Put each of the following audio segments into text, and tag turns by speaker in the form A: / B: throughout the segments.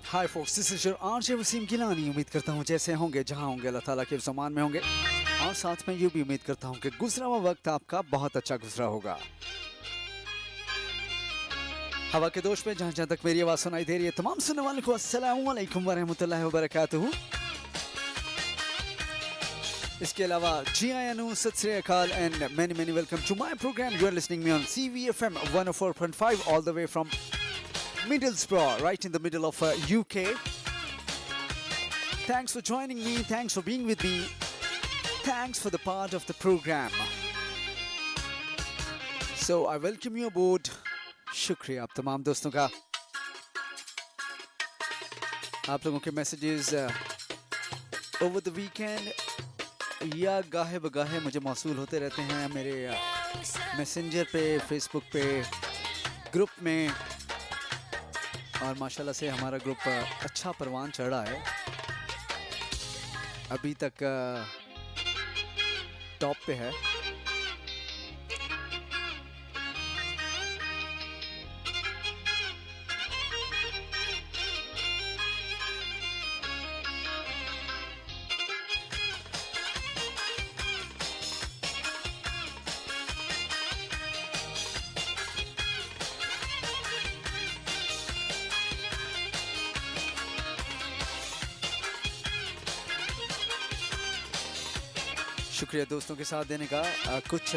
A: Hi folks, this is your RJ Waseem Gilani. उम्मीद करता हूँ जैसे होंगे जहाँ होंगे अल्लाह ताला के ज़मान में होंगे, और साथ में ये भी उम्मीद करता हूँ कि गुजरा हुआ वक्त आपका बहुत अच्छा गुजरा होगा। हवा के दोष में जहाँ जहाँ तक मेरी आवाज़ सुनाई दे रही है, तमाम सुनने वालों को अस्सलाम वालेकुम व रहमतुल्लाहि व बरकातुहू। इसके अलावा जी आई एन सत श्री अकाल and many many welcome to my programme. You are listening me on CVFM 104.5 all the way from Middlesbrough, right in the middle of UK. Thanks for joining me, thanks for being with me, thanks for the part of the program. So I welcome you aboard. शुक्रिया आप तमाम दोस्तों का। आप लोगों के messages over the weekend या गाहे बगाहे मुझे मौसूल होते रहते हैं मेरे मैसेंजर पे, फेसबुक पे, ग्रुप में, और माशाल्लाह से हमारा ग्रुप अच्छा परवान चढ़ रहा है। अभी तक टॉप पे है। शुक्रिया दोस्तों के साथ देने का। कुछ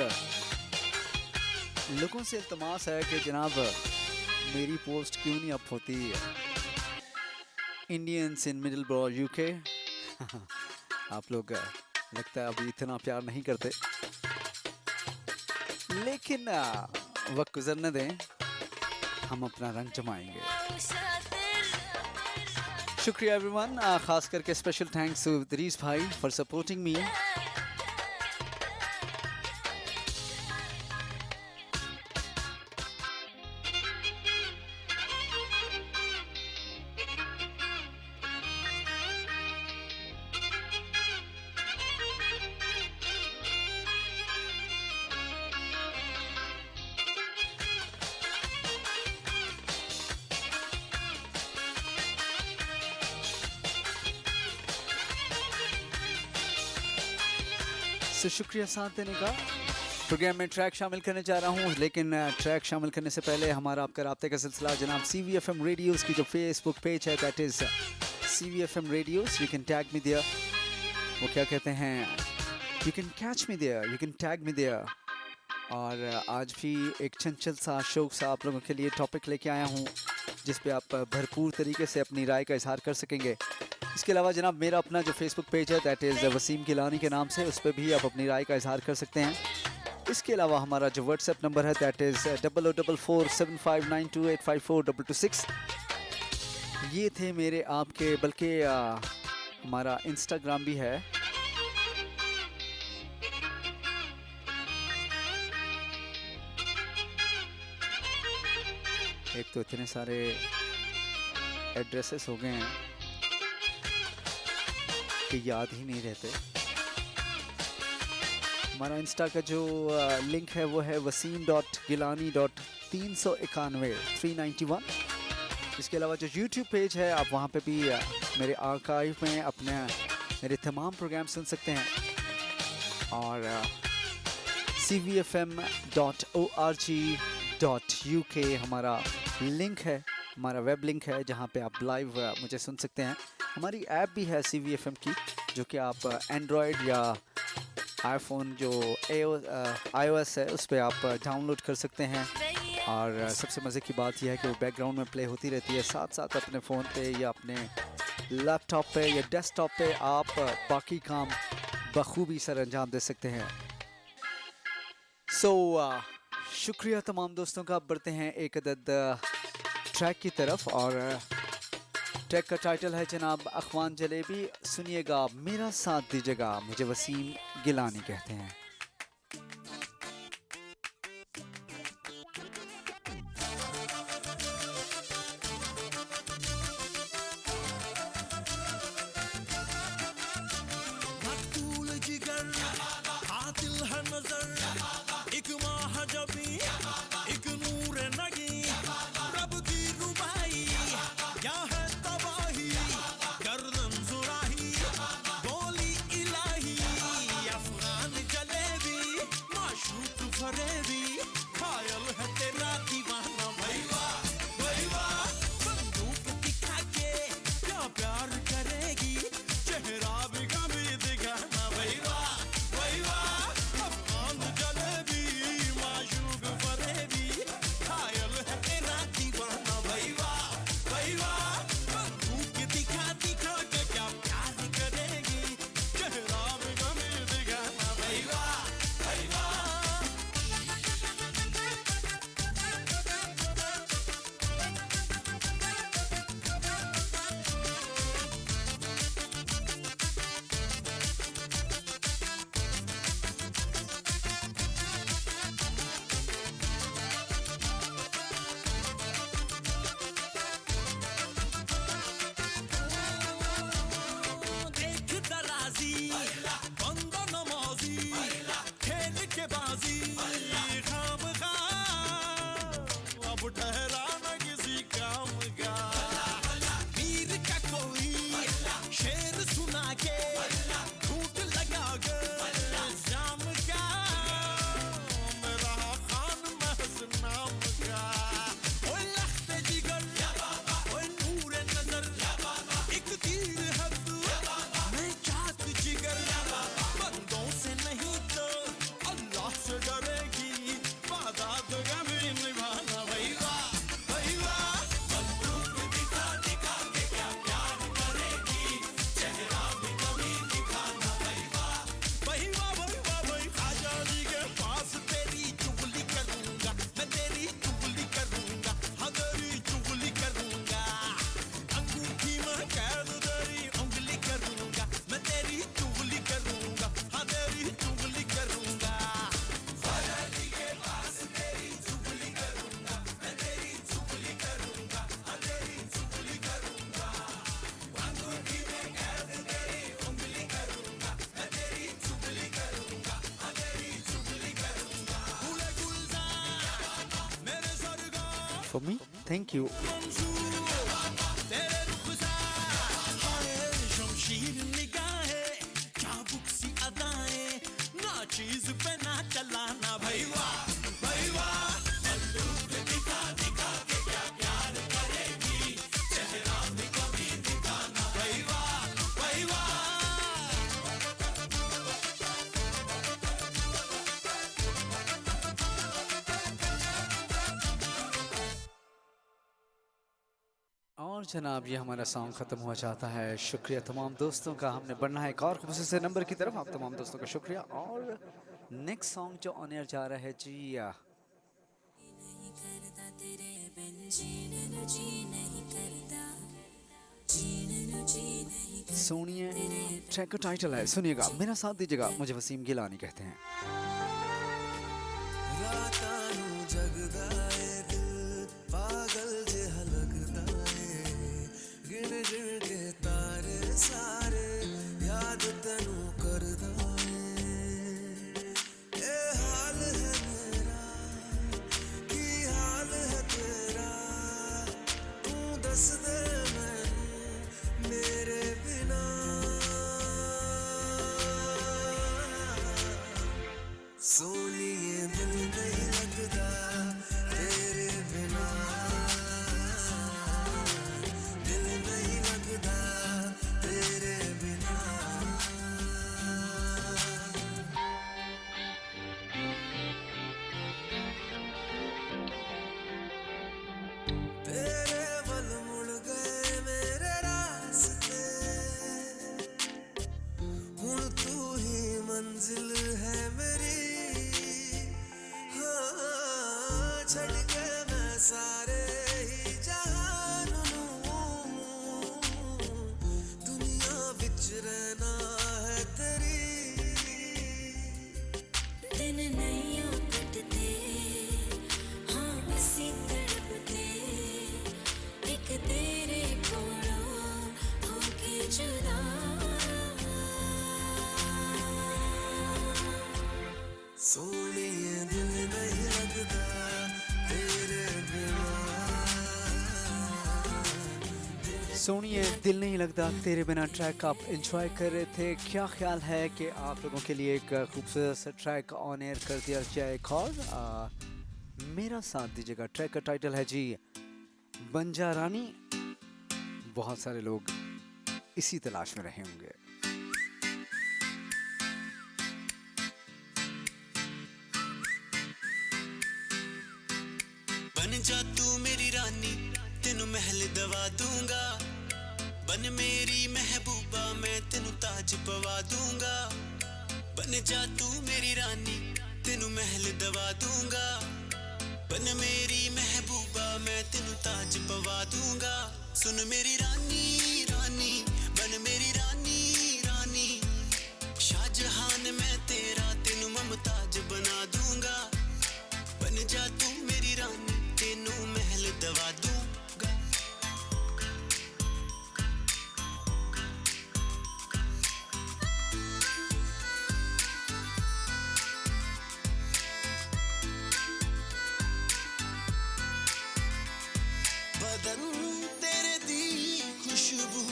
A: लोगों से इल्तमास है कि जनाब मेरी पोस्ट क्यों नहीं अप होती। इंडियंस इन मिडलब्रो UK आप लोग लगता है अभी इतना प्यार नहीं करते, लेकिन वक्त गुजरने दें, हम अपना रंग जमाएंगे। शुक्रिया एवरीवन, खास करके स्पेशल थैंक्स टू दरीस भाई फॉर सपोर्टिंग मी। तो शुक्रिया साथ देने का। प्रोग्राम में ट्रैक शामिल करने जा रहा हूँ, लेकिन ट्रैक शामिल करने से पहले हमारा आपका राब्ते का सिलसिला जनाब CVFM रेडियोज़ की जो फेसबुक पेज है, that is CVFM radios. You can tag me there. वो क्या कहते हैं, you can catch me there, you can tag me there. और आज भी एक चंचल सा शौक सा आप लोगों के लिए टॉपिक लेके आया हूँ, जिस पे आप भरपूर तरीके से अपनी राय का इजहार कर सकेंगे। इसके अलावा जनाब मेरा अपना जो फेसबुक पेज है, दैट इज़ वसीम गिलानी के नाम से, उस पर भी आप अपनी राय का इजहार कर सकते हैं। इसके अलावा हमारा जो व्हाट्सएप नंबर है, दैट इज़ 00447592854226। ये थे मेरे आपके, बल्कि हमारा इंस्टाग्राम भी है। एक तो इतने सारे एड्रेसेस हो गए हैं कि याद ही नहीं रहते। हमारा इंस्टा का जो लिंक है वो है wasim.gilani.391. इसके अलावा जो यूट्यूब पेज है, आप वहाँ पे भी मेरे आर्काइव में मेरे तमाम प्रोग्राम सुन सकते हैं। और cvfm.org.uk हमारा लिंक है, हमारा वेब लिंक है, जहाँ पे आप लाइव मुझे सुन सकते हैं। हमारी ऐप भी है CVFM की, जो कि आप एंड्रॉयड या आईफोन जो iOS है उस पर आप डाउनलोड कर सकते हैं। और सबसे मज़े की बात यह है कि वो बैकग्राउंड में प्ले होती रहती है, साथ साथ अपने फ़ोन पे या अपने लैपटॉप पे या डेस्कटॉप पे आप बाकी काम बखूबी सर अंजाम दे सकते हैं। शुक्रिया तमाम दोस्तों का। अब बढ़ते हैं एक अदद ट्रैक की तरफ, और ट्रैक का टाइटल है जनाब अखवान जलेबी। सुनिएगा, मेरा साथ दीजिएगा, मुझे वसीम गिलानी कहते हैं।
B: एक नूर नगी, रब की रुबाई, क्या है तबाही।
A: for me. Thank you. और जनाब ये हमारा सॉन्ग ख़त्म हुआ जाता है। शुक्रिया तमाम दोस्तों का। हमने बढ़ना है एक और खूबसूरत से नंबर की तरफ। आप तमाम दोस्तों का शुक्रिया। और नेक्स्ट सॉन्ग जो ऑन एयर जा रहा है जी, सुनिए, ट्रैक का टाइटल है, सुनिएगा, मेरा साथ दीजिएगा। मुझे वसीम गिलानी कहते हैं। सोनिए, दिल नहीं लगता तेरे बिना ट्रैक आप एंजॉय कर रहे थे। क्या ख्याल है कि आप लोगों के लिए एक खूबसूरत सा ट्रैक ऑन एयर कर दिया जाए एक और मेरा साथ दीजिएगा। ट्रैक का टाइटल है जी बंजा रानी। बहुत सारे लोग इसी तलाश में रहे होंगे।
B: बन जा तू मेरी रानी, तेनू महल दवा दूंगा। बन मेरी महबूबा, मैं तेनू ताज पवा दूंगा। बन जा तू मेरी रानी, तेनू महल दवा दूंगा। बन मेरी महबूबा, मैं तेनू ताज पवा दूंगा। सुन मेरी रानी रानी, बन मेरी रानी रानी। शाहजहान मैं तेरा, तेनू मुमताज बना दूंगा। बन जा तू मेरी रानी, तेनू महल दवा दूंगा। बदन तेरे दी खुशबू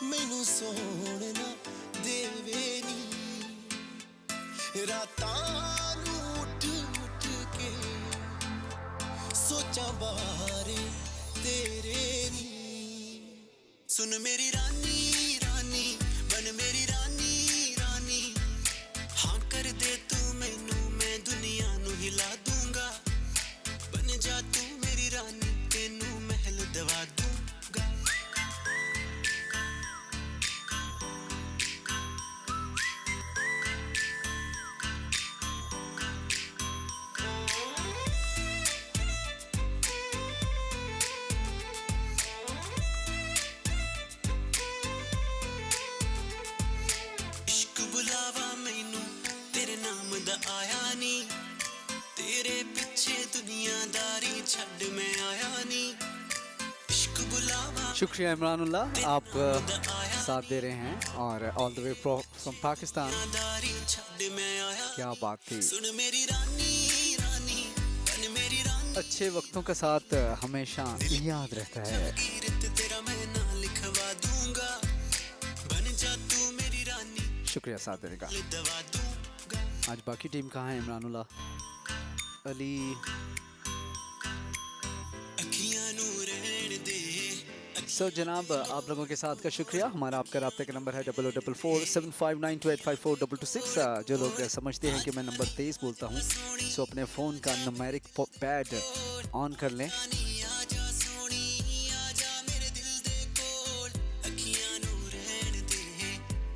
B: मैनू सोहना देवे नी। रातां नू उठ उठ के सोचा बारे तेरे नी। सुन मेरी रानी रानी, बन मेरी रानी रानी। हाँ कर दे तू मैनू, मैं दुनिया नू हिला दूंगा। बन जा तू मेरी रानी, तेनू महल दवा दूंगा। इश्क बुलावा मैनू तेरे नाम दा आया नी। तेरे पीछे दुनियादारी छड़ में आया नी। इश्क बुलावा।
A: शुक्रिया इमरानुल्लाह, आप साथ दे रहे हैं और all the way from Pakistan. क्या बात थी।
B: सुन मेरी रानी रानी, बन मेरी रानी।
A: अच्छे वक्तों का साथ हमेशा याद रहता है।
B: कीरत तेरा मैं ना लिखवा दूंगा, बन जा तू मेरी रानी,
A: शुक्रिया साथ देने का।
B: दवा दूंगा।
A: आज बाकी टीम कहाँ है? इमरानुल्लाह, अली,
B: अखियां नू रहने दे।
A: सो जनाब आप लोगों के साथ का शुक्रिया। हमारा आपका राब्ते का नंबर है 00447592854226। जो लोग समझते हैं कि मैं नंबर तेज़ बोलता हूँ, सो अपने फ़ोन का न्यूमेरिक पैड ऑन कर लें।
B: आजा सोनी आजा मेरे दिल दे कोल, अखियां नू रहने दे,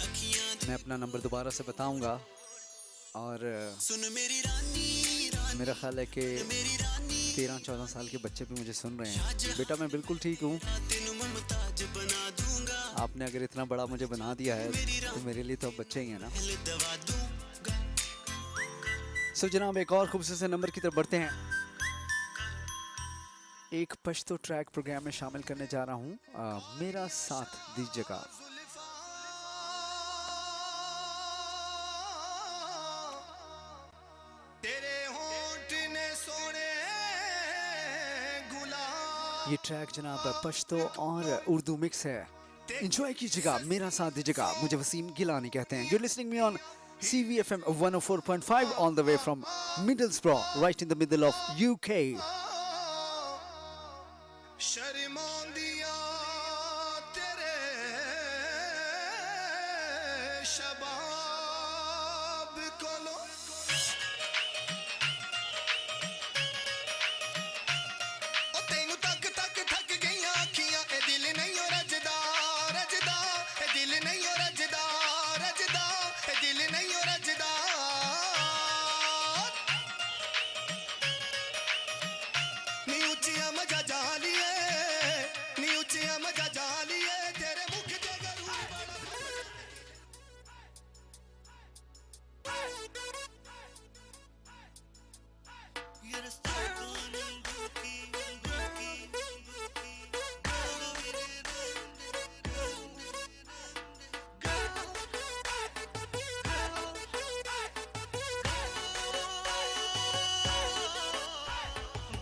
B: अखियां
A: मैं अपना नंबर दोबारा से बताऊंगा और
B: सुन मेरी रानी, रानी
A: मेरा ख्याल है कि
B: मेरी रानी,
A: 13-14 साल के बच्चे भी मुझे सुन रहे हैं। बेटा मैं बिल्कुल ठीक हूँ,
B: तेनू मुमताज बना दूंगा,
A: आपने अगर इतना बड़ा मुझे बना दिया है तो मेरे लिए तो अब बच्चे ही हैं ना।
B: दवा दूंगा।
A: सो जनाब एक और खूबसूरत से नंबर की तरफ बढ़ते हैं। एक पश्तो ट्रैक प्रोग्राम में शामिल करने जा रहा हूँ, मेरा साथ दीजिएगा। ये ट्रैक जनाब पश्तो और उर्दू मिक्स है, एंजॉय कीजिएगा, मेरा साथ दीजिएगा। मुझे वसीम गिलानी कहते हैं। You're listening me on CVFM 104.5 all the way from Middlesbrough, right in the middle of UK.
B: शर्मांदिया तेरे शबाब कोलो, ओ तेनू तक तक थक गईयां अखियां, ए दिल नहीं ओ रजदा रजदा, ए दिल नहीं ओ रजदा रजदा, ए दिल नहीं ओ रजदा। नी ऊंचियां मजा जालिए, नी ऊंचियां मजा जालिए, तेरे मुख ते गरू ये रास्ता कौन अंगूठी अंगूठी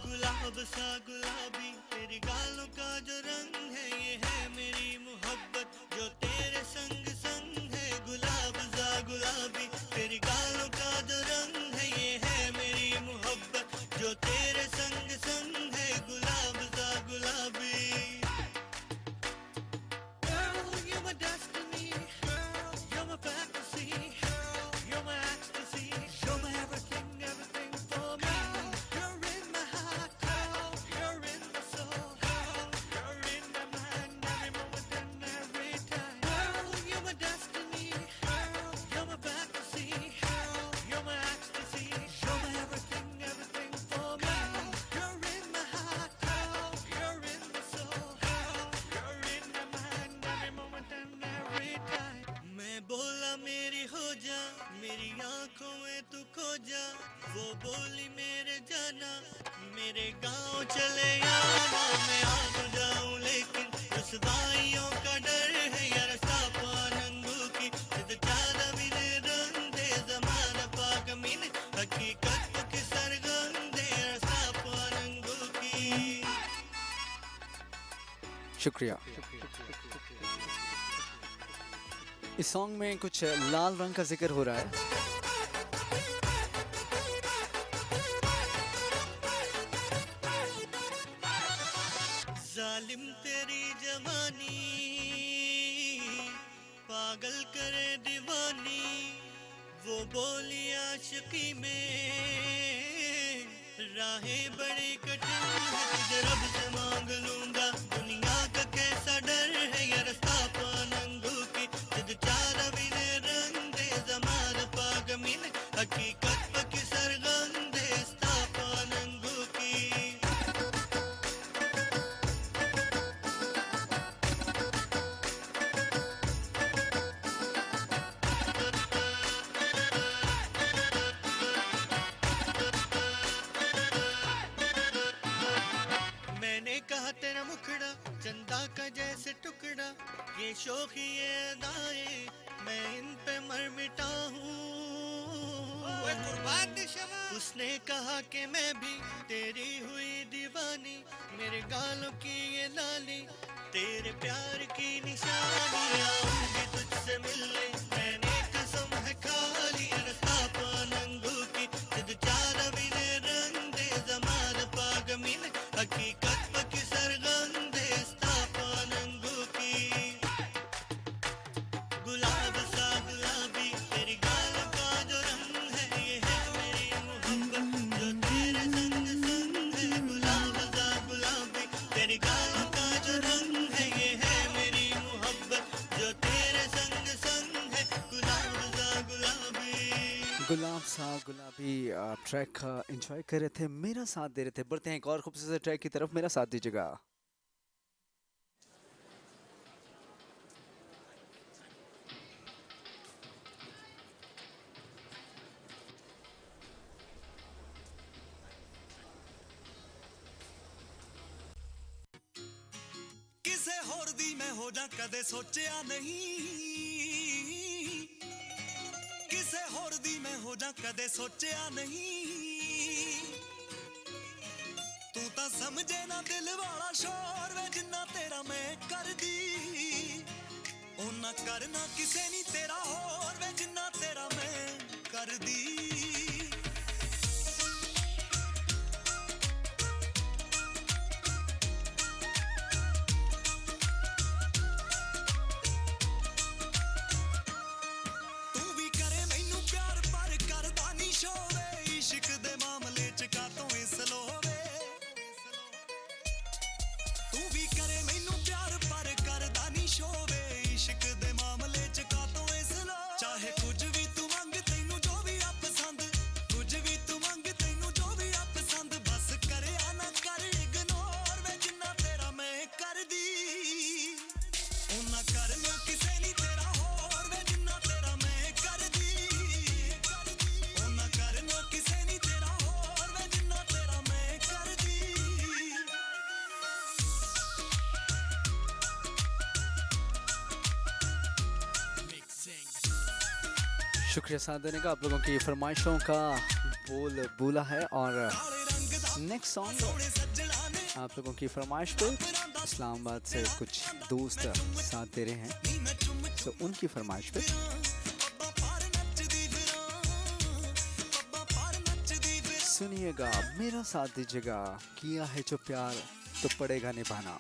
B: गुलाब सा गुलाबी तेरी गालों का जो रंग है, ये है मेरी मोहब्बत जो तेरे संग संग है। गुलाब सा गुलाबी तेरी गालों का जो रंग है, ये है मेरी मोहब्बत जो तेरे संग संग है। गुलाब सा गुलाबी। Girl, you're my destiny. You're my fantasy. You're my ecstasy. You're my everything, everything for me. You're in my heart, you're in my soul, you're in my mind, every moment and every time. Girl, you're my destiny. You're my fantasy. You're my ecstasy. You're my everything, everything for me. You're in my heart, you're in my soul, you're in my mind, every moment and every time. मैं बोला मेरी हो जा, मेरी आंखों में तू खो जा, वो बोली मेरे जाना, मेरे गांव चले आना। मैं आ तो जाऊं लेकिन रुसवाइयों का डर है, यार सापा नंगू की जिद ज्यादा मिले रंग दे, जमाना पाक मिले हकीकत की सरगम दे, यार सापा नंगू की।
A: शुक्रिया। इस सॉन्ग में कुछ लाल रंग का जिक्र हो रहा है।
B: जालिम तेरी जवानी पागल करे दीवानी, वो बोली आशिकी में राहें बड़ी कठिन है, तुझे रब से मांग लूंगा, दुनिया का कैसा डर है, ये रास्ता पानंगू की जिद चार बिने रंग दे, जमान पाग मिले हकीकत की सरगम दे, रास्ता पानंगू की। मैंने कहा तेरा मुखड़ा चंदा का जैसे टुकड़ा, ये शोखी ये अदाएं मैं इन पे मर मिटा हूँ। उसने कहा कि मैं भी तेरी हुई मेरे गालों की ये लाली तेरे प्यार की निशानी आऊंगी तुझसे मिलने मैंने कसम है खाली रस्ता पानंगू की तुझ चार बिने रंग दे जमान पागमिन हकीकत पकी सरगंधे स्थापानंगू की गुलाब सा गुलाबी तेरी गालों का जो रंग है ये है मेरी मोहब्बत जो तेरे संग संग है गुलाब सा गुलाबी तेरी गालों का जो रंग है ये है मेरी मोहब्बत जो तेरे संग संग है गुलाब सा गुलाबी
A: गुलाब सा गुलाबी ट्रैक एंजॉय कर रहे थे, मेरा साथ दे रहे थे। बढ़ते हैं एक और खूबसूरत ट्रैक की तरफ, मेरा साथ दीजिएगा।
B: ਕਿਸੇ ਹੋਰ ਦੀ ਮੈਂ ਹੋ ਜਾ ਕਦੇ ਸੋਚਿਆ ਨਹੀਂ ਕਿਸੇ ਹੋਰ ਦੀ ਮੈਂ ਹੋ ਜਾ ਕਦੇ ਸੋਚਿਆ ਨਹੀਂ ਤੂੰ ਤਾਂ ਸਮਝੇ ਨਾ ਦਿਲ ਵਾਲਾ ਸ਼ੋਰ ਵੇ ਜਿੰਨਾ ਤੇਰਾ ਮੈਂ ਕਰਦੀ ਉਹਨਾਂ ਕਰਨਾ ਕਿਸੇ ਨਹੀਂ ਤੇਰਾ ਹੋਰ ਵੇ ਜਿੰਨਾ ਤੇਰਾ ਮੈਂ ਕਰਦੀ इश्क दे मामले च कातों इस लोवे तू भी करे मैनू प्यार पर करदा नी शोवे इश्क दे मामले च कातों इस लो चाहे कुछ भी तू मंग तैनू जो भी अपसंद कुछ भी तू मंग तैनू जो भी अपसंद बस करे ना कर इग्नोर वे जिन्ना तेरा मैं कर दी उन्ना करना किसे नहीं तेरा होर वे जिन्ना तेरा मैं कर दी उन्ना करना किसे नहीं तेरा होर वे जिन्ना तेरा मैं कर दी
A: शुक्रिया साथ देने का। आप लोगों की फरमाइशों का बोल बोला है और नेक्स्ट सॉन्ग आप लोगों की फरमाइश पे इस्लामाबाद से कुछ दोस्त साथ दे रहे हैं, तो उनकी फरमाइश पे सुनिएगा, मेरा साथ दीजिएगा। किया है जो प्यार तो पड़ेगा निभाना।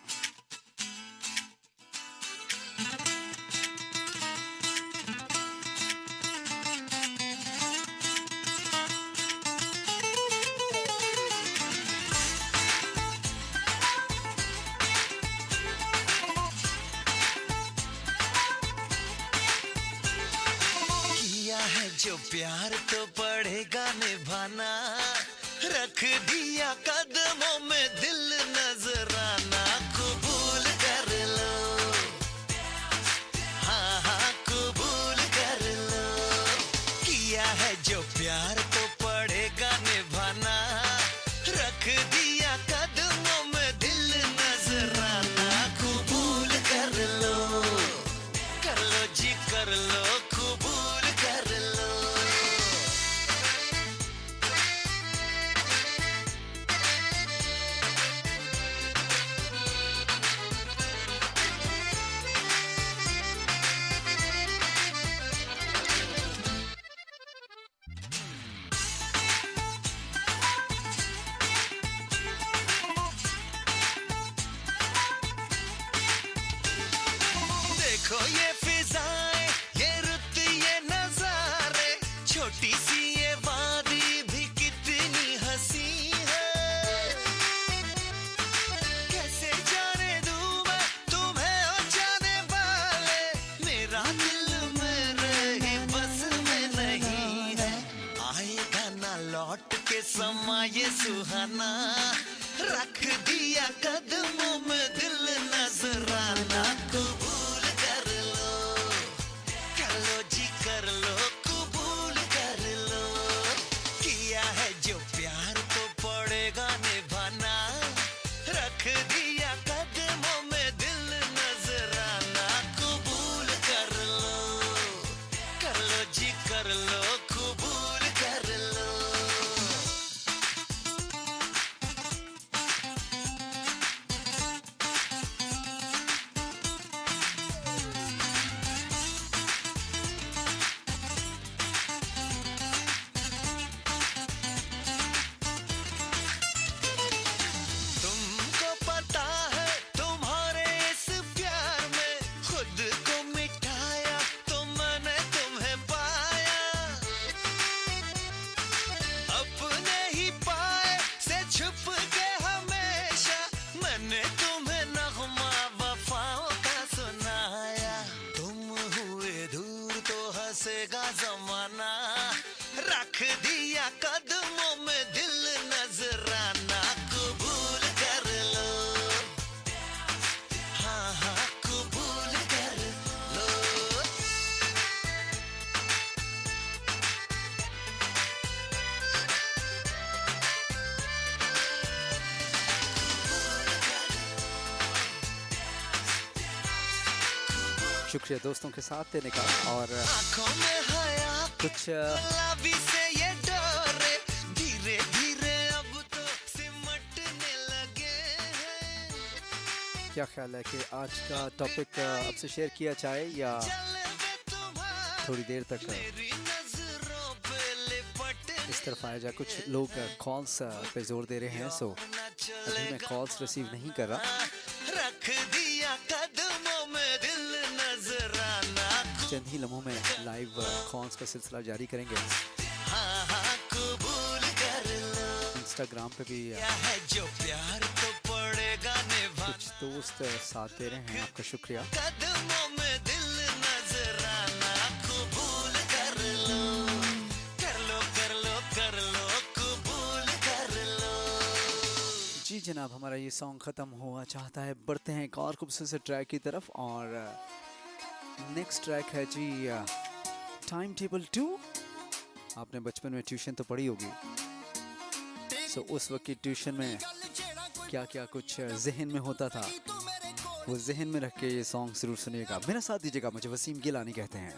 B: किया है जो प्यार तो पड़ेगा निभाना रख दिया कदमों में दिल नजराना कबूल कर लो हाँ हाँ कबूल कर लो किया है जो प्यार तो पड़ेगा निभाना रख दिया कदमों में दिल नजराना कबूल कर लो जी कर लो कबूल कर लो देखो ये फिजाएं ये रुत ये नजारे छोटी सी ये वादी भी कितनी हंसी है कैसे जाने दूं मैं तुम्हें और जाने वाले मेरा दिल में रहे बस में नहीं है आएगा ना लौट के समा ये सुहाना रख दिया कदमों में दिल नजराना कबूल कर लो जी कर लो कबूल कर लो किया है जो प्यार तो पड़ेगा निभाना रख दिया कदमों में दिल नजराना कबूल कर लो जी कर लो कबूल कर लो रख दिया कदमों में दिल नजराना कबूल कर लो हाँ हाँ कबूल कर लो
A: शुक्रिया दोस्तों के साथ देने का और
B: आंखों में हया
A: कुछ
B: गुलाबी से ये डोरे धीरे धीरे अब तो सिमटने लगे हैं
A: क्या ख्याल है कि आज का टॉपिक आपसे शेयर किया जाए या थोड़ी देर तक
B: मेरी नजरों पे लिपट
A: इस तरफ आया जाए। कुछ लोग कॉल्स पे जोर दे रहे हैं, सो अभी मैं कॉल्स रिसीव नहीं कर रहा।
B: रख दिया कदमों में दिल नजराना
A: चंद ही लम्हों में लाइव कॉल्स का सिलसिला जारी करेंगे।
B: हाँ हाँ कबूल कर लो
A: इंस्टाग्राम पे भी
B: क्या है जो प्यार तो पड़ेगा निभा
A: कुछ दोस्त साथ दे रहे हैं, आपका शुक्रिया।
B: कदमों में दिल नजराना कबूल कर लो कर लो कर लो कर लो कबूल कर लो
A: जी जनाब, हमारा ये सॉन्ग ख़त्म हुआ चाहता है। बढ़ते हैं एक और खूबसूरत से ट्रैक की तरफ और नेक्स्ट ट्रैक है जी टाइम टेबल 2। आपने बचपन में ट्यूशन तो पढ़ी होगी, सो उस वक्त की ट्यूशन में क्या क्या कुछ जहन में होता था, वो जहन में रख के ये सॉन्ग जरूर सुनिएगा। मेरा साथ दीजिएगा, मुझे वसीम गिलानी कहते हैं।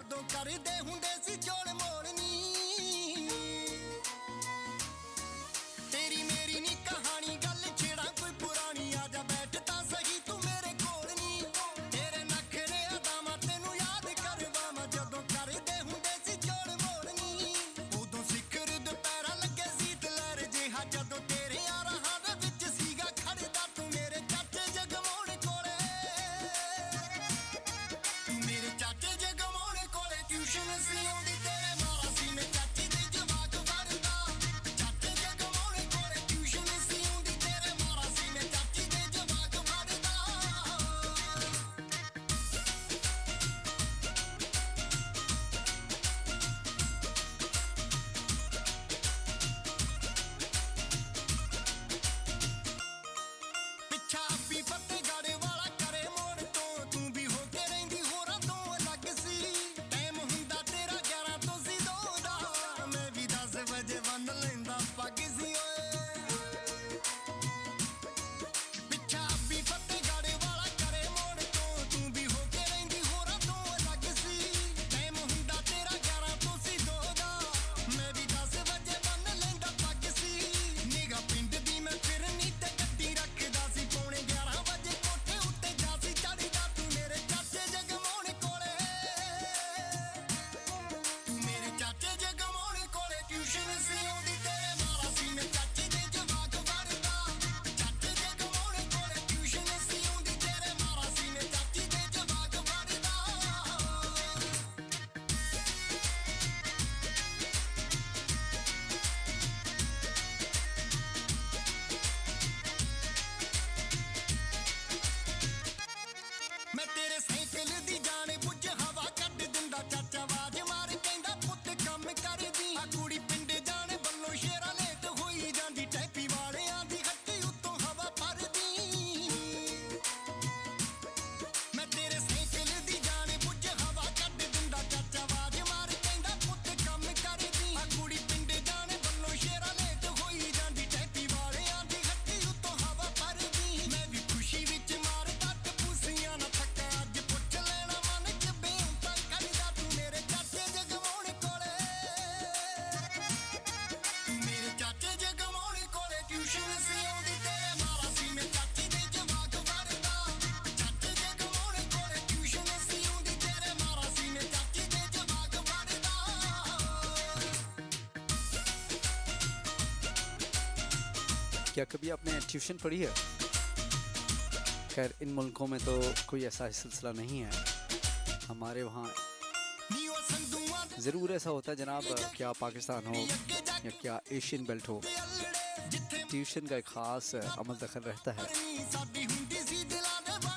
A: क्या कभी आपने ट्यूशन पढ़ी है? खैर इन मुल्कों में तो कोई ऐसा सिलसिला नहीं है, हमारे वहाँ ज़रूर ऐसा होता है जनाब, क्या पाकिस्तान हो या क्या एशियन बेल्ट हो, ट्यूशन का एक ख़ास अमल दखल रहता है।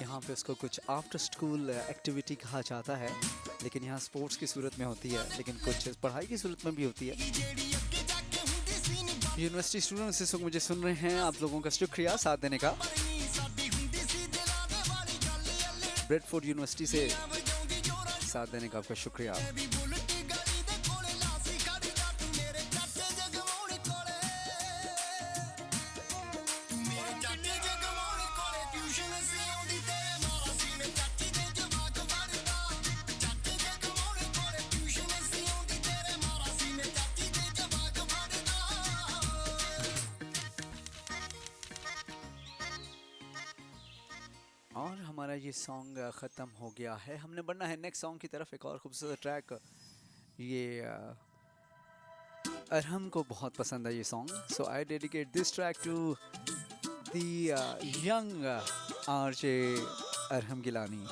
A: यहाँ पे उसको कुछ आफ्टर स्कूल एक्टिविटी कहा जाता है, लेकिन यहाँ स्पोर्ट्स की सूरत में होती है, लेकिन कुछ पढ़ाई की सूरत में भी होती है। यूनिवर्सिटी स्टूडेंट्स इस वक्त मुझे सुन रहे हैं, आप लोगों का शुक्रिया साथ देने का। ब्रेडफोर्ड यूनिवर्सिटी से साथ देने का आपका शुक्रिया। और हमारा ये सॉन्ग ख़त्म हो गया है, हमने बढ़ना है नेक्स्ट सॉन्ग की तरफ। एक और खूबसूरत ट्रैक, ये अरहम को बहुत पसंद है ये song, so I dedicate this track to the young RJ Arham Gilani.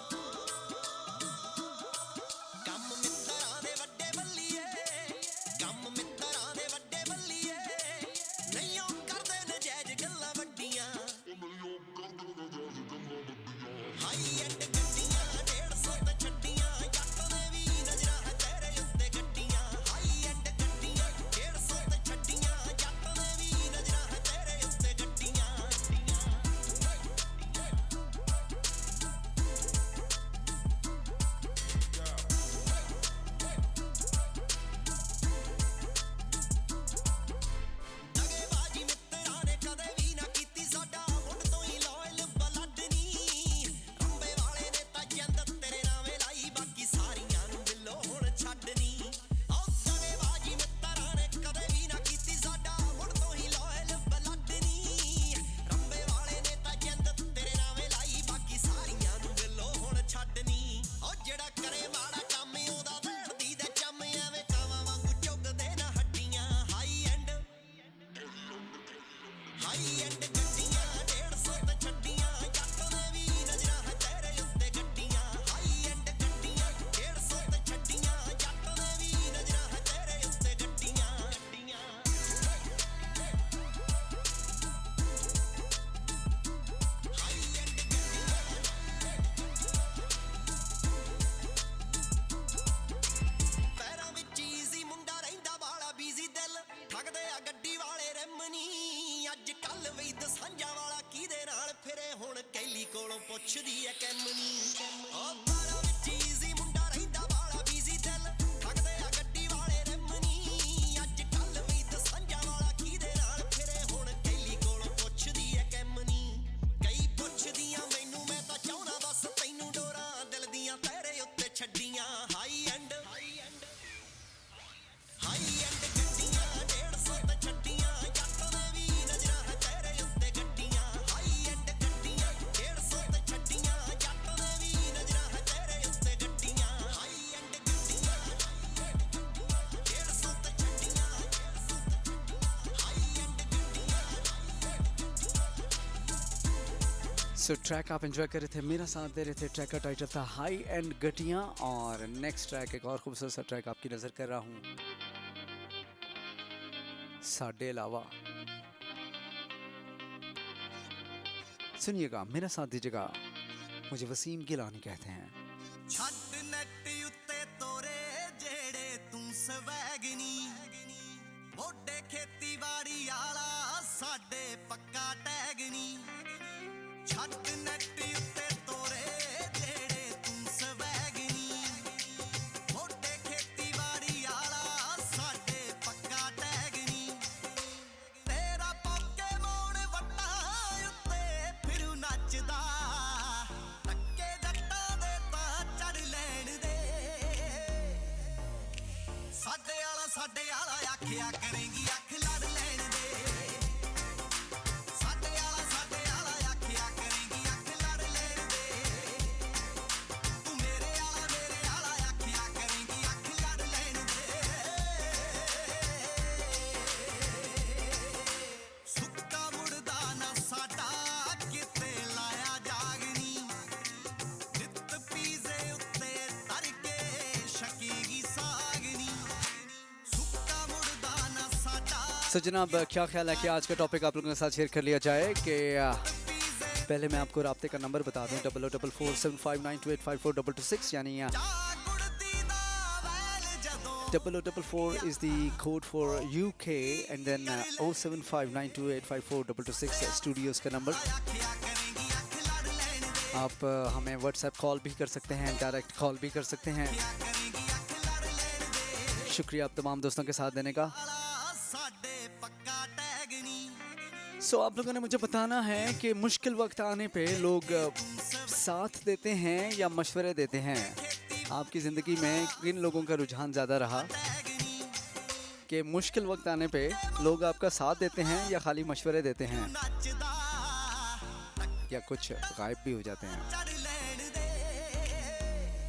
A: So track आप एंजॉय कर रहे थे, मेरा साथ दे रहे थे। ट्रैक का टाइटल था हाई एंड गटियाँ। और नेक्स्ट ट्रैक एक और खूबसूरत सा ट्रैक आपकी नज़र कर रहा हूँ, साडे अलावा। सुनिएगा, मेरा साथ दीजिएगा। मुझे वसीम गिलानी कहते हैं। सो जनाब, क्या ख्याल है कि आज का टॉपिक आप लोगों के साथ शेयर कर लिया जाए कि पहले मैं आपको राब्ते का नंबर बता दूं, 00447592854226, यानी 0044 is the code for UK and then 07592854226 Studios का नंबर। आप हमें व्हाट्सएप कॉल भी कर सकते हैं, डायरेक्ट कॉल भी कर सकते हैं। शुक्रिया आप तमाम दोस्तों के साथ देने का। आप लोगों ने मुझे बताना है कि मुश्किल वक्त आने पे लोग साथ देते हैं या मशवरे देते हैं। आपकी ज़िंदगी में किन लोगों का रुझान ज़्यादा रहा कि मुश्किल वक्त आने पे लोग आपका साथ देते हैं या खाली मशवरे देते हैं या कुछ गायब भी हो जाते हैं।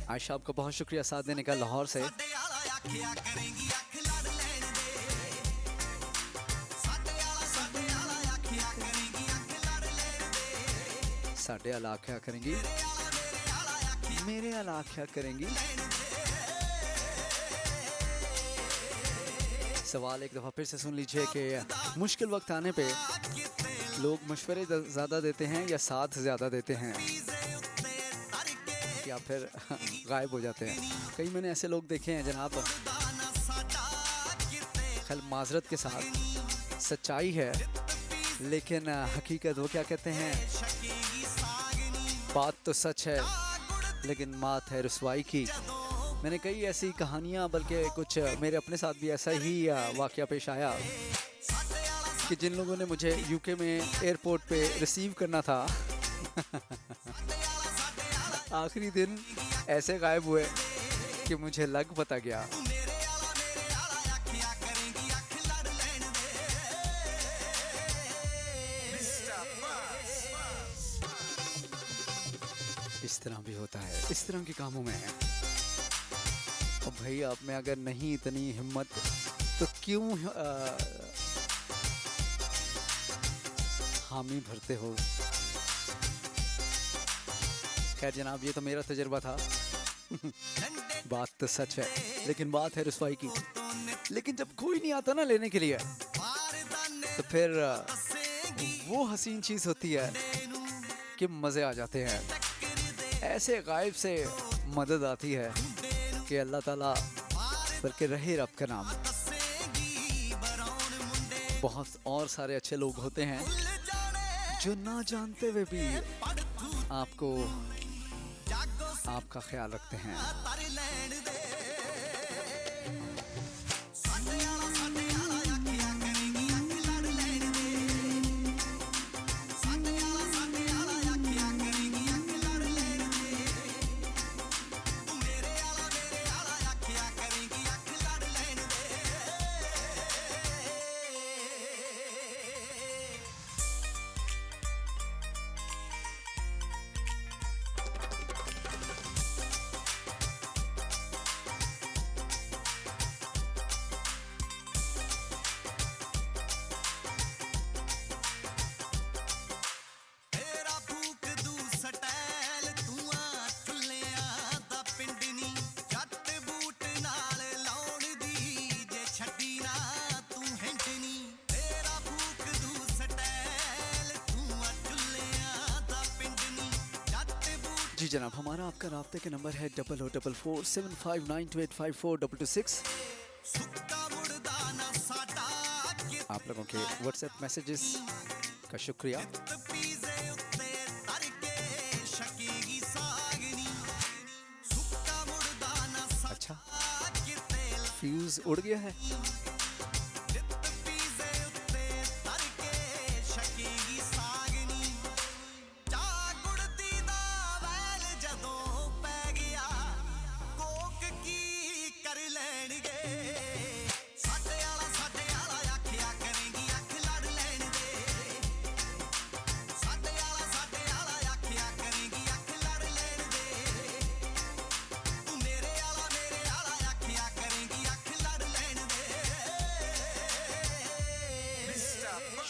A: आयशा आपका बहुत शुक्रिया साथ देने का लाहौर से। साढ़े आला क्या करेंगी, मेरे आला क्या करेंगी। सवाल एक दफ़ा फिर से सुन लीजिए कि मुश्किल वक्त आने पे लोग मशवरे ज़्यादा देते हैं या साथ ज़्यादा देते हैं या फिर गायब हो जाते हैं। कई मैंने ऐसे लोग देखे हैं जनाब, खैर माजरत के साथ सच्चाई है लेकिन हकीकत वो क्या कहते हैं, बात तो सच है लेकिन मात है रुसवाई की। मैंने कई ऐसी कहानियाँ, बल्कि कुछ मेरे अपने साथ भी ऐसा ही वाक़या पेश आया कि जिन लोगों ने मुझे यूके में एयरपोर्ट पे रिसीव करना था आखिरी दिन ऐसे गायब हुए कि मुझे लग पता गया। इस तरह भी होता है इस तरह के कामों में। और भाई आप में अगर नहीं इतनी हिम्मत तो क्यों हामी भरते हो। खैर जनाब ये तो मेरा तजुर्बा था बात तो सच है लेकिन बात है रुसवाई की। लेकिन जब कोई नहीं आता ना लेने के लिए तो फिर वो हसीन चीज़ होती है कि मज़े आ जाते हैं। ऐसे गायब से मदद आती है कि अल्लाह ताला, बल्कि रहे रब का नाम। बहुत और सारे अच्छे लोग होते हैं जो ना जानते हुए भी आपको आपका ख्याल रखते हैं। जी जनाब, हमारा आपका राब्ते के नंबर है 00447592854226। आप लोगों के व्हाट्सएप मैसेजेस का शुक्रिया। अच्छा फ्यूज उड़ गया है।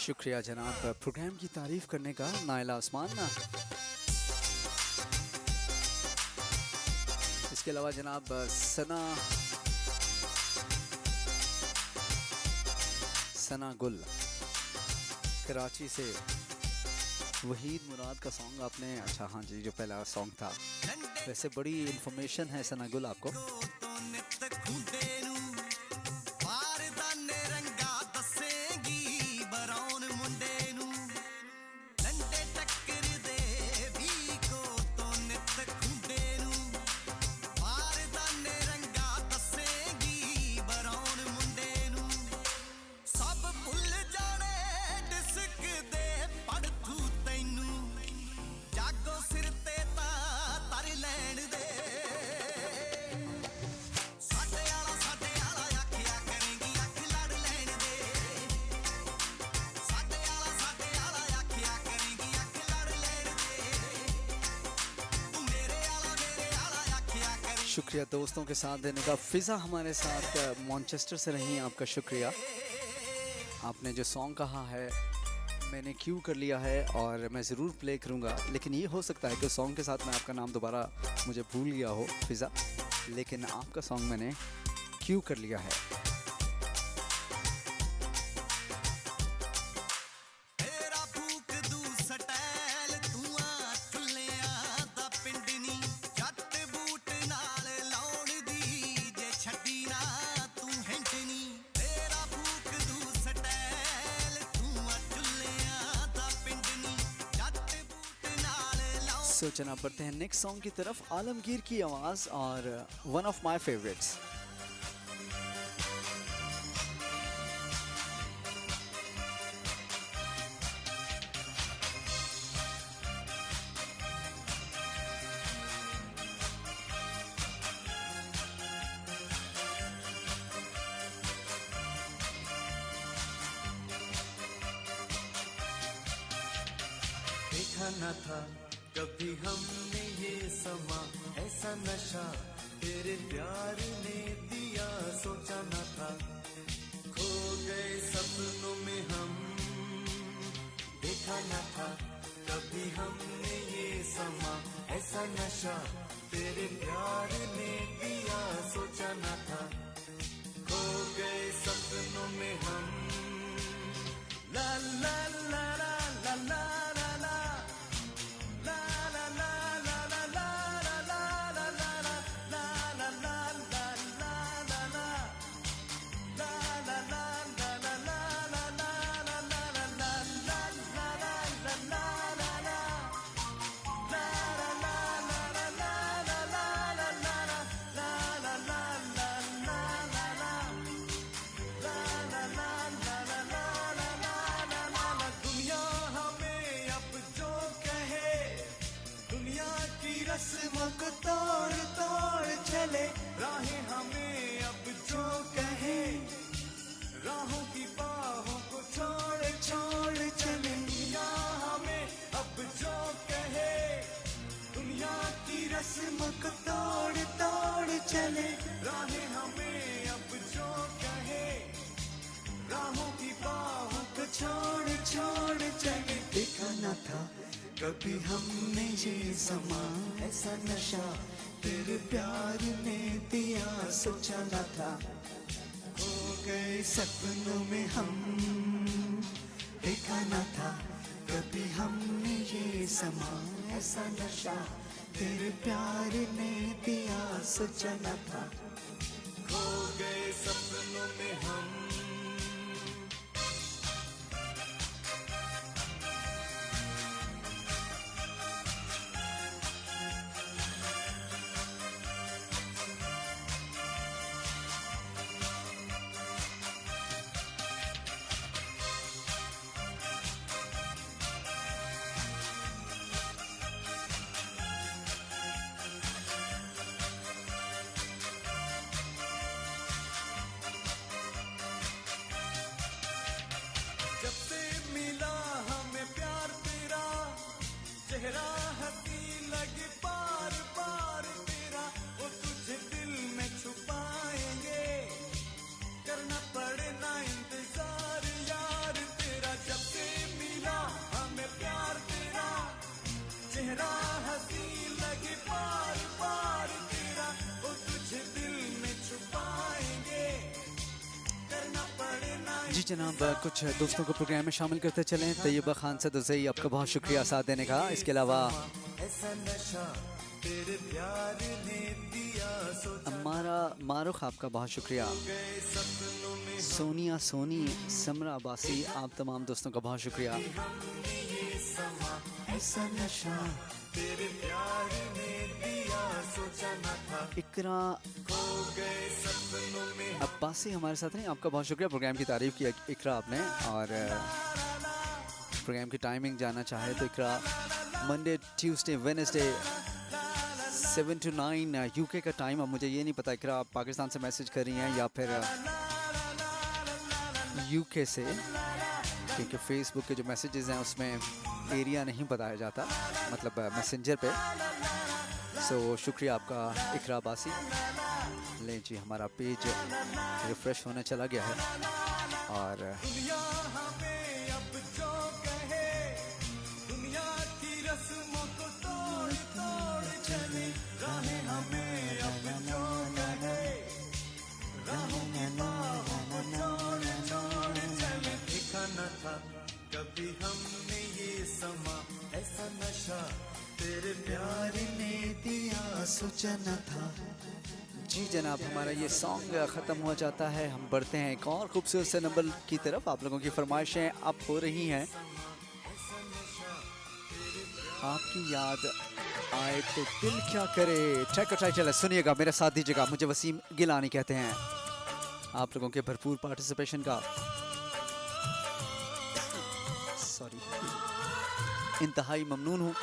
A: शुक्रिया जनाब प्रोग्राम की तारीफ करने का। नाइला आसमान ना, इसके अलावा जनाब सना गुल कराची से वहीद मुराद का सॉन्ग आपने, अच्छा हाँ जी जो पहला सॉन्ग था। वैसे बड़ी इंफॉर्मेशन है सना गुल आपको। शुक्रिया दोस्तों के साथ देने का। फ़िज़ा हमारे साथ मैनचेस्टर से रही हैं, आपका शुक्रिया। आपने जो सॉन्ग कहा है मैंने क्यू कर लिया है और मैं ज़रूर प्ले करूँगा, लेकिन ये हो सकता है कि सॉन्ग के साथ मैं आपका नाम दोबारा मुझे भूल गया हो फ़िज़ा, लेकिन आपका सॉन्ग मैंने क्यू कर लिया है। तो चना पढ़ते हैं नेक्स्ट सॉन्ग की तरफ। आलमगीर की आवाज़ और वन ऑफ माय फेवरेट्स।
C: देखा न था कभी हमने ये समा, ऐसा नशा तेरे प्यार ने दिया, सोचा न था। खो गए सपनों में हम, देखा न था कभी हमने ये समा, ऐसा नशा तेरे प्यार ने दिया, सोचा न था। खो गए सपनों में हम, ला ला ला ला ला ला रस्मों को तोड़ तोड़ चले, राहें हमें अब जो कहे, राहों की बाहों को छोड़ छोड़ चले। दुनिया हमें अब जो कहे, दुनिया की रस्मों को तोड़ तोड़ चले, राहें हमें अब जो कहे, राहों की बाहों को छोड़ छोड़ चले। देखा न था कभी हमने ये समा, ऐसा नशा तेरे प्यार ने दिया, सोचा न था। खो गए सपनों में हम, देखा न था कभी हमने ये समा, ऐसा नशा तेरे प्यार ने दिया, सोचा न था। खो गए सपनों में हम, चेहरा हंसी लगे बार बार तेरा, वो तुझे दिल में छुपाएंगे, करना पड़े ना इंतजार यार तेरा। जब से मिला हमें प्यार तेरा, चेहरा हंसी लगे बार बार तेरा, वो तुझे दिल में छुपाएंगे, करना पड़े ना।
A: जी जनाब, कुछ दोस्तों को प्रोग्राम में शामिल करते चलें। तैयबा खान से तो सही, आपका बहुत शुक्रिया साथ देने का। इसके अलावा हमारा मारुख, आपका बहुत शुक्रिया। सोनिया सोनी, समरा अब्बासी, आप तमाम दोस्तों का बहुत शुक्रिया। ऐसा नशा तेरे प्यार ने दिया, सोचा न था। इकरा अब्बासी हमारे साथ नहीं, आपका बहुत शुक्रिया। प्रोग्राम की तारीफ़ की इकरा आपने, और प्रोग्राम की टाइमिंग जानना चाहे तो Iqra Monday Tuesday Wednesday 7 to 9 UK का टाइम। अब मुझे ये नहीं पता इकरा आप पाकिस्तान से मैसेज कर रही हैं या फिर यूके से, क्योंकि फेसबुक के जो मैसेजेस हैं उसमें एरिया नहीं बताया जाता, मतलब मैसेंजर पे। सो शुक्रिया आपका इकरा बासी। ले जी, हमारा पेज रिफ्रेश होने चला गया है और
C: दुनिया हमें अब जो कहे, दुनिया की रस्मों को तोड़ तोड़ चले, राहें हमें अब जो कहे, राहों की बाहों को छोड़ छोड़ चले। देखा न था कभी हमने ये समा, ऐसा नशा तेरे प्यार ने दिया, सोचा न था।
A: जी जनाब, हमारा ये सॉन्ग ख़त्म हो जाता है। हम बढ़ते हैं एक और खूबसूरत से नंबर की तरफ। आप लोगों की फरमाइशें अब हो रही हैं। आपकी याद आए तो दिल क्या करे, ट्रैक का टाइटल है, सुनिएगा, मेरा साथ दीजिएगा। मुझे वसीम गिलानी कहते हैं। आप लोगों के भरपूर पार्टिसिपेशन का इंतहाई ममनून हूँ।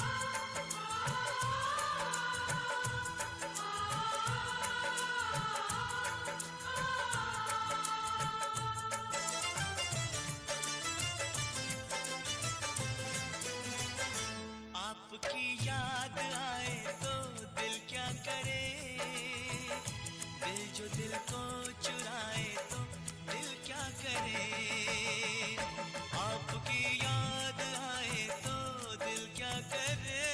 B: आपकी याद आए तो दिल क्या करे, दिल जो दिल को चुराए तो दिल क्या करे। आपकी याद आए तो दिल क्या करे,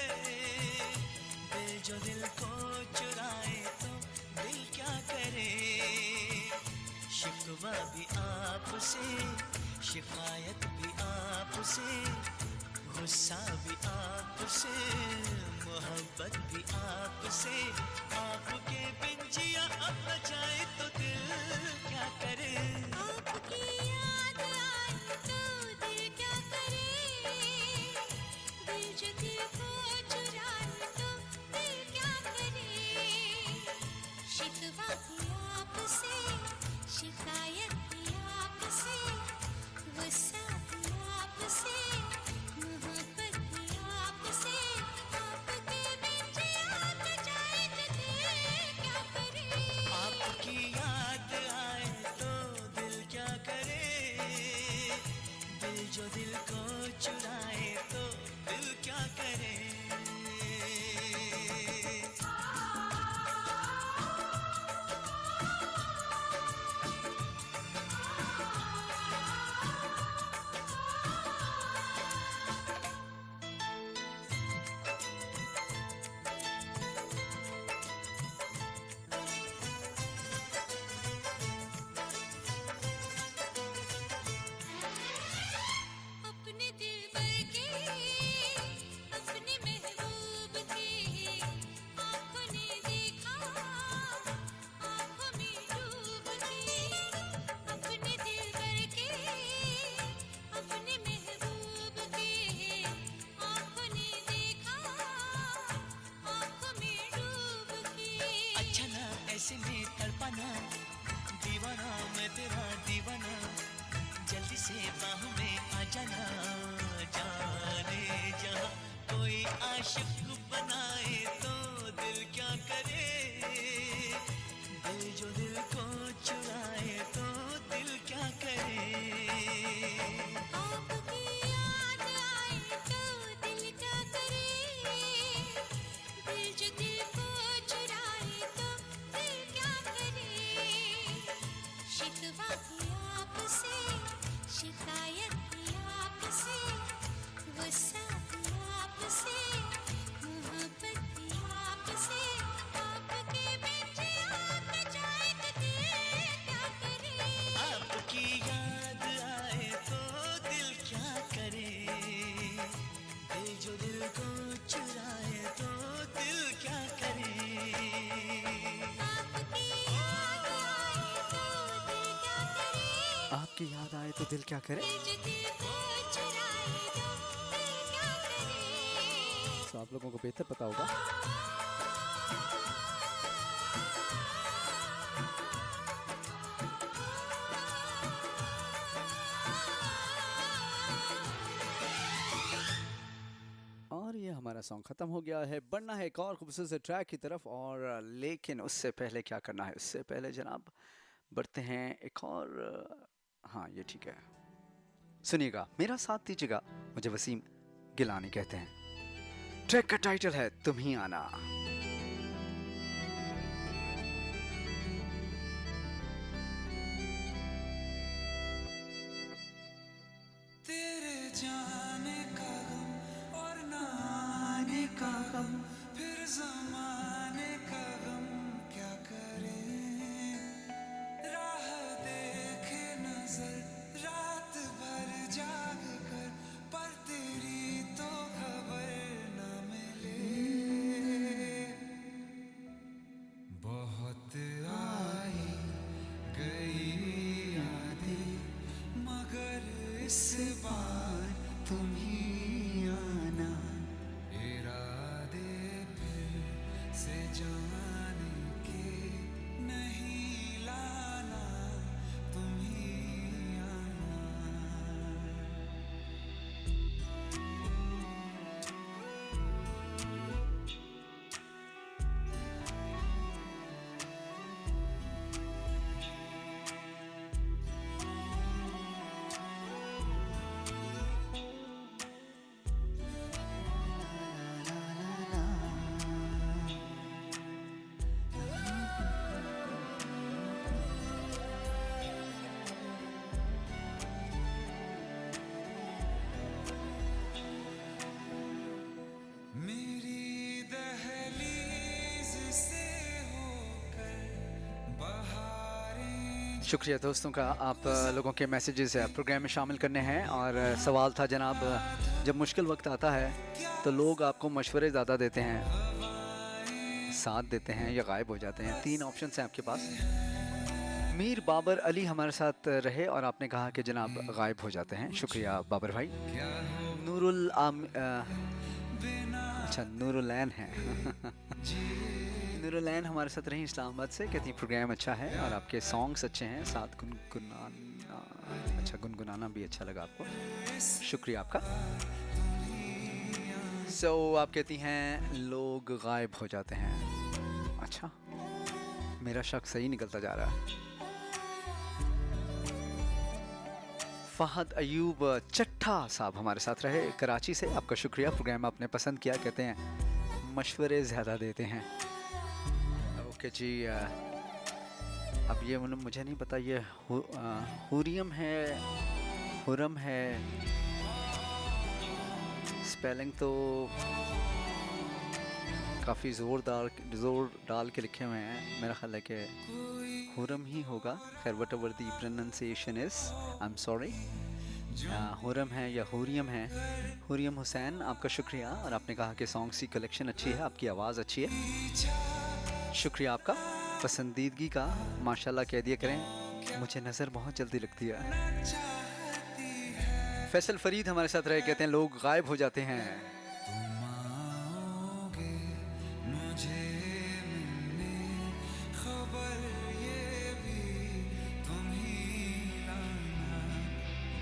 B: दिल जो दिल को चुराए तो दिल क्या करे। शिकवा भी आपसे, शिकायत भी आपसे, गुस्सा भी आपसे, मोहब्बत भी आपसे। आपके बिन जिया अब न जाए तो दिल क्या करे।
D: आपकी याद आए तो दिल क्या करे, दिल जो दिल को चुराए तो दिल क्या करे। शिकवा भी आपसे, शिकायत भी आपसे, गुस्सा भी आपसे, मोहब्बत भी आपसे। आपके बिन जिया न जाए तो दिल क्या करे।
B: आपकी याद आए तो दिल क्या करे, दिल जो दिल को चुराए तो दिल क्या करे।
D: अपने दिलबर के, अपने महबूब के, आँखों ने देखा, आँखों में डूब के। अपने दिलबर के, अपने महबूब के, आँखों ने देखा, आँखों में डूब के।
B: अच्छा ना ऐसे में तड़पाना, दीवाना मैं तेरा दीवाना, जल्दी से बाहों में आ जाना। जाने जहाँ कोई आशिक बनाए तो दिल क्या करे, दिल जो दिल को चुराए तो दिल क्या करे।
D: आपकी याद आए तो दिल क्या करे, दिल जो दिल को चुराए तो दिल क्या करे। शिकवा भी आपसे, शिकायत भी आपसे, गुस्सा भी आपसे, मोहब्बत भी आपसे। आपके बिन जिया न जाए तो दिल क्या करे।
B: आपकी याद आए तो दिल क्या करे, दिल जो दिल को चुराए तो दिल क्या करे।
D: आपकी याद आए तो दिल क्या करे,
A: आपकी याद आए तो दिल क्या करे।
D: दिल जो दिल को चुराए तो दिल क्या करे।
A: तो आप लोगों को बेहतर पता होगा। और ये हमारा सॉन्ग ख़त्म हो गया है। बढ़ना है एक और खूबसूरत से ट्रैक की तरफ, और लेकिन उससे पहले क्या करना है, उससे पहले जनाब बढ़ते हैं एक और। हाँ ये ठीक है, सुनिएगा, मेरा साथ दीजिएगा, मुझे वसीम गिलानी कहते हैं। ट्रैक का टाइटल है तुम ही आना।
C: जाने का गम और ना आने का गम, फिर जमाने का गम क्या करें। राह देखे नजर रात भर जाग कर, पर तेरी तो खबर न मिले। बहुत आई गई यादें, मगर इस बार तुम ही आना। इरादे फिर से जाने के नहीं लाना, तुम ही आना। मेरी दहलीज से होकर बहारें।
A: शुक्रिया दोस्तों का, आप लोगों के मैसेजेस प्रोग्राम में शामिल करने हैं। और सवाल था जनाब, जब मुश्किल वक्त आता है तो लोग आपको मशवरे ज़्यादा देते हैं, साथ देते हैं या गायब हो जाते हैं। 3 ऑप्शन हैं आपके पास। मीर बाबर अली हमारे साथ रहे और आपने कहा कि जनाब गायब हो जाते हैं। शुक्रिया बाबर भाई। नूरुल अच्छा नूरुलैन है नूरुलैन हमारे साथ रही इस्लामाबाद से, कहती हैं प्रोग्राम अच्छा है और आपके सॉन्ग्स अच्छे हैं, साथ गुनगुनाना अच्छा, गुनगुनाना भी अच्छा लगा आपको, शुक्रिया आपका। आप कहती हैं लोग गायब हो जाते हैं। अच्छा, मेरा शक सही निकलता जा रहा है। फहद अयूब चट्ठा साहब हमारे साथ रहे कराची से, आपका शुक्रिया, प्रोग्राम आपने पसंद किया। कहते हैं मशवरे ज़्यादा देते हैं। ओके जी, अब ये मुझे नहीं पता, ये हुरियम है, हुरम है, स्पेलिंग तो काफ़ी ज़ोर डाल के लिखे हुए हैं। मेरा ख्याल है कि हुरम ही होगा। खैर whatever the pronunciation is, I am sorry. Hurrem है या हुरियम है। हुरियम हुसैन, आपका शुक्रिया, और आपने कहा कि सॉन्ग्स की कलेक्शन अच्छी है, आपकी आवाज़ अच्छी है, शुक्रिया आपका। पसंदीदगी का माशाल्लाह कह दिया करें, मुझे नज़र बहुत जल्दी लगती है। फैसल फरीद हमारे साथ रहे, कहते हैं लोग गायब हो जाते हैं।
C: तुम आओगे मुझे मिलने, खबर ये भी तुम ही लाना।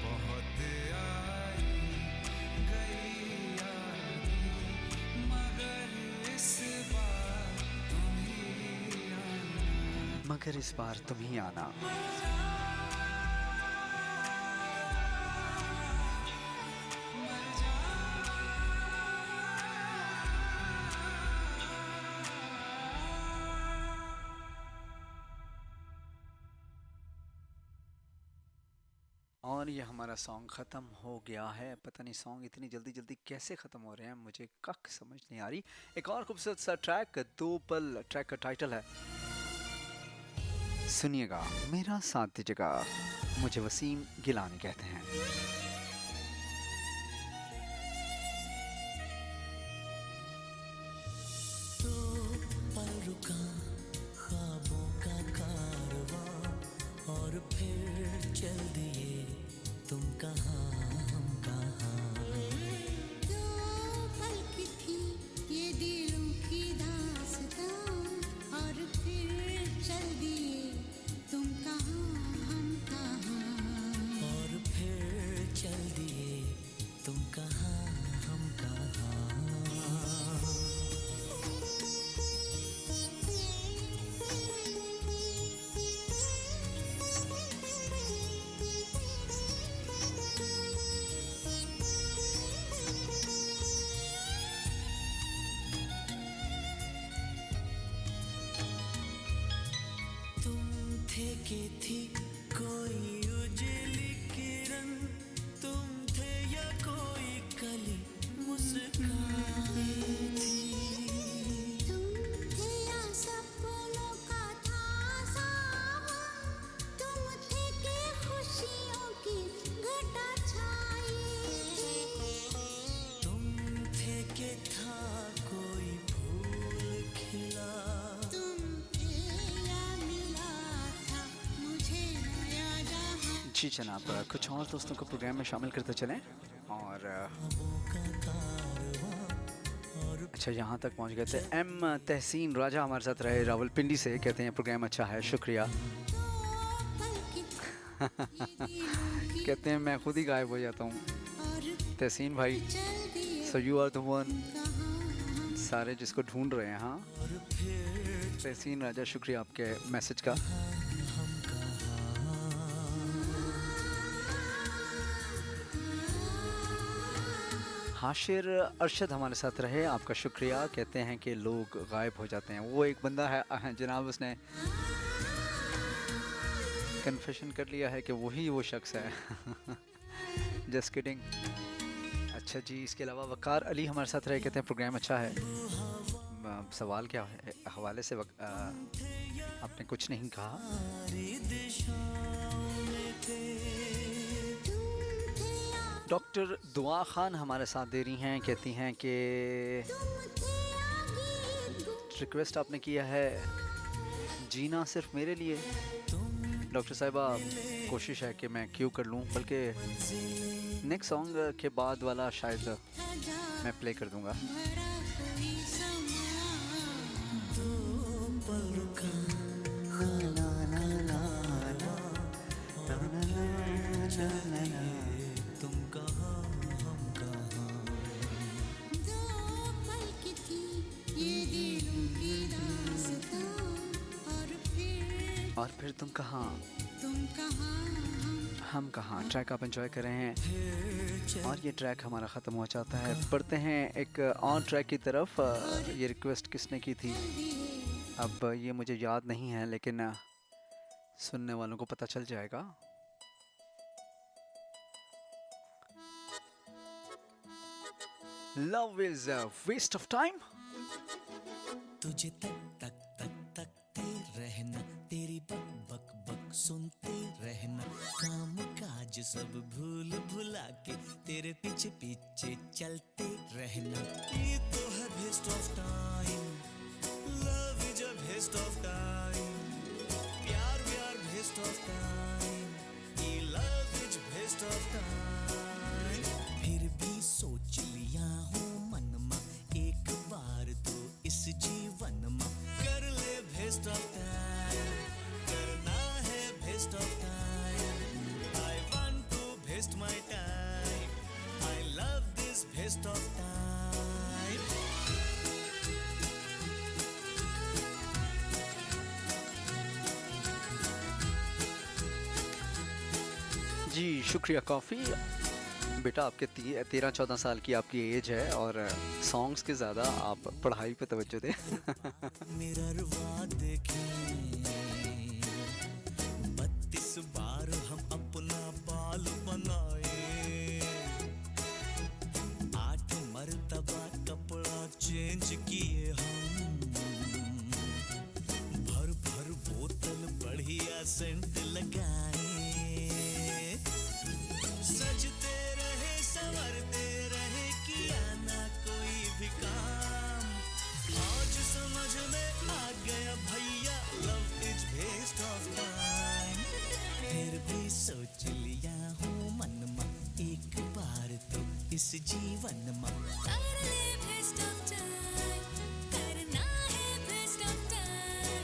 C: बहुत आई गई यादें, मगर इस बार तुम ही आना।
A: मगर इस बार तुम ही आना। और ये हमारा सॉन्ग ख़त्म हो गया है। पता नहीं सॉन्ग इतनी जल्दी जल्दी कैसे ख़त्म हो रहे हैं, मुझे कख समझ नहीं आ रही। एक और खूबसूरत सा ट्रैक, 2 पल ट्रैक का टाइटल है, सुनिएगा, मेरा साथ दीजिएगा। मुझे वसीम गिलानी कहते हैं।
B: तो पल रुका ख्वाबों का कारवां, और फिर चल दिए तुम कहाँ हम कहाँ।
D: दो पल की थी ये दिलों की दास्तां, और फिर चल दिए तुम कहाँ हम कहाँ।
B: और फिर चल दिए तुम कहाँ हम कहाँ। के थी कोई उजली किरण, तुम थे या कोई
A: जी जनाब, कुछ और दोस्तों को प्रोग्राम में शामिल करते चलें। और अच्छा, यहाँ तक पहुँच गए थे। एम तहसीन राजा हमारे साथ रहे रावलपिंडी से, कहते हैं प्रोग्राम अच्छा है, शुक्रिया। कहते हैं मैं खुद ही गायब हो जाता हूँ। तहसीन भाई, so you are the one, सारे जिसको ढूंढ रहे हैं। हाँ तहसीन राजा, शुक्रिया आपके मैसेज का। हाशिर अरशद हमारे साथ रहे, आपका शुक्रिया। कहते हैं कि लोग गायब हो जाते हैं। वो एक बंदा है जनाब, उसने कन्फेशन कर लिया है कि वही वो शख्स है। Just kidding. अच्छा जी, इसके अलावा वकार अली हमारे साथ रहे, कहते हैं प्रोग्राम अच्छा है। सवाल क्या है हवाले से आपने कुछ नहीं कहा। डॉक्टर दुआ खान हमारे साथ दे रही हैं, कहती हैं कि रिक्वेस्ट आपने किया है जीना सिर्फ मेरे लिए। डॉक्टर साहिबा, कोशिश है कि मैं क्यों कर लूँ, बल्कि नेक्स्ट सॉन्ग के बाद वाला शायद मैं प्ले कर दूँगा। और फिर तुम कहाँ हम कहाँ। ट्रैक आप एंजॉय कर रहे हैं और ये ट्रैक हमारा ख़त्म हो जाता है। बढ़ते हैं एक और ट्रैक की तरफ। ये रिक्वेस्ट किसने की थी अब ये मुझे याद नहीं है, लेकिन सुनने वालों को पता चल जाएगा। Love is a waste of time.
B: तुझे तकते रहना, तेरी बक बक बक सुनते रहना, काम काज सब भूल भुला के तेरे पीछे पीछे चलते रहना। ये तो है waste of time, love is a waste of time, प्यार व्यार वेस्ट ऑफ टाइम, ये love is waste of time. फिर भी सोच लिया हूँ मन में एक बार तो इस जीवन में कर ले वेस्ट ऑफ टाइम, करना है waste of time. I want to waste my time, I love this waste of time.
A: जी शुक्रिया कॉफ़ी। बेटा आपके 13-14 साल की आपकी एज है और सॉन्ग्स के ज़्यादा आप पढ़ाई पे तवज्जो दें।
B: मिरर वा देखें 32 बार हम अपना बाल बनाए, 8 मर्तबा कपड़ा चेंज किए हम, भर भर बोतल बढ़िया सेंट लगाए, सजते रहे संवरते रहे, किया ना कोई भी काम। आज समझ में आ गया भैया, love is waste of time. फिर भी सोच लिया हूँ मन में एक बार तो इस जीवन में कर ले वेस्ट ऑफ टाइम, करना है waste of time.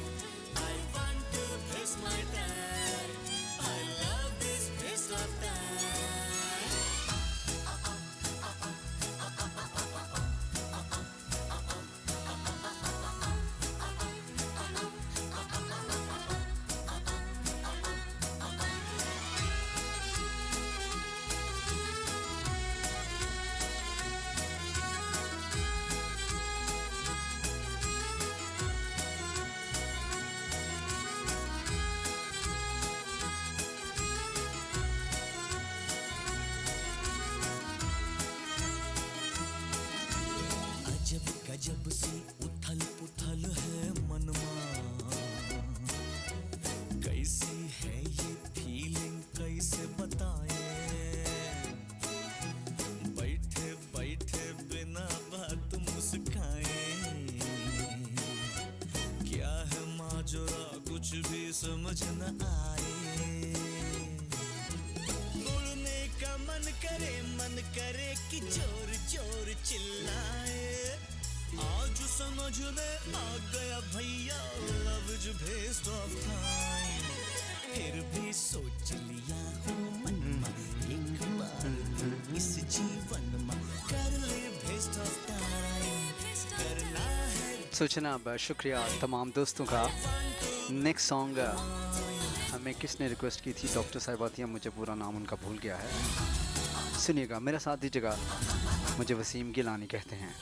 B: I want to waste my time, I love this waste of time. अजब गजब सी उथल पुथल है मनमा, कैसी है ये फीलिंग कैसे बताए, बैठे बैठे बिना बात मुस्काए, क्या है माजरा कुछ भी समझ न आए। मन करे कि जोर जोर चिल्लाए आज समझ में आ गया भैया love is best of time फिर भी सोच लिया हूँ मन में एक बार तो इस जीवन में कर ले बेस्ट ऑफ टाइम करना है
A: सो जनाब शुक्रिया तमाम दोस्तों का। नेक्स्ट सॉन्ग हमें किसने रिक्वेस्ट की थी? डॉक्टर साहिबातिया, मुझे पूरा नाम उनका भूल गया है। सुनिएगा, मेरा साथ दीजिएगा। मुझे वसीम गिलानी कहते हैं।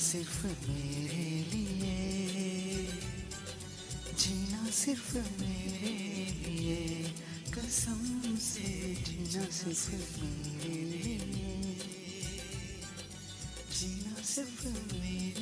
C: सिर्फ मेरे लिए, जीना सिर्फ मेरे लिए, कसम से जीना सिर्फ मेरे लिए, जीना सिर्फ मेरे